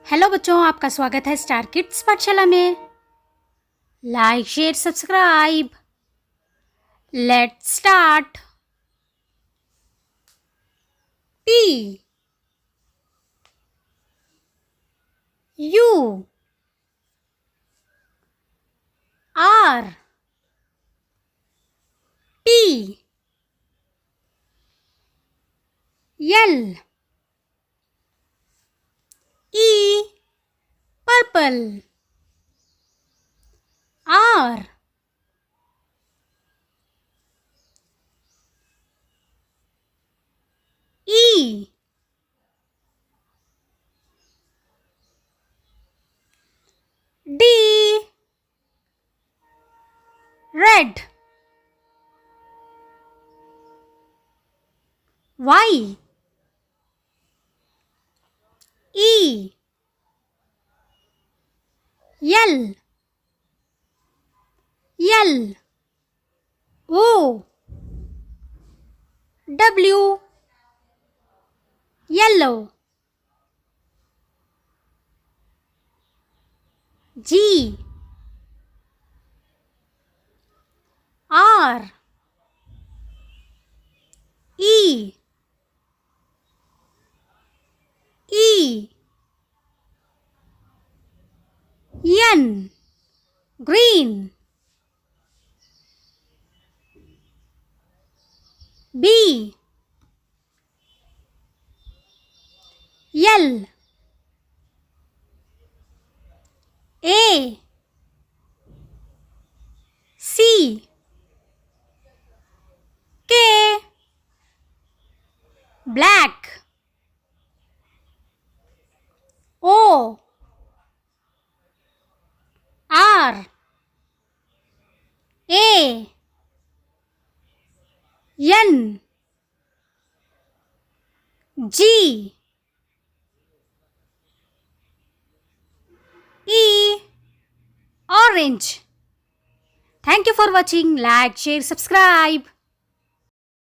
Hello बच्चों, आपका स्वागत है स्टार किड्स पाठशाला में। Like share subscribe. Let's start. T U R T L E purple R E D red Y E L O W yellow G R E N green B L A C K black O R A N G E orange. Thank you for watching. Like, share, subscribe.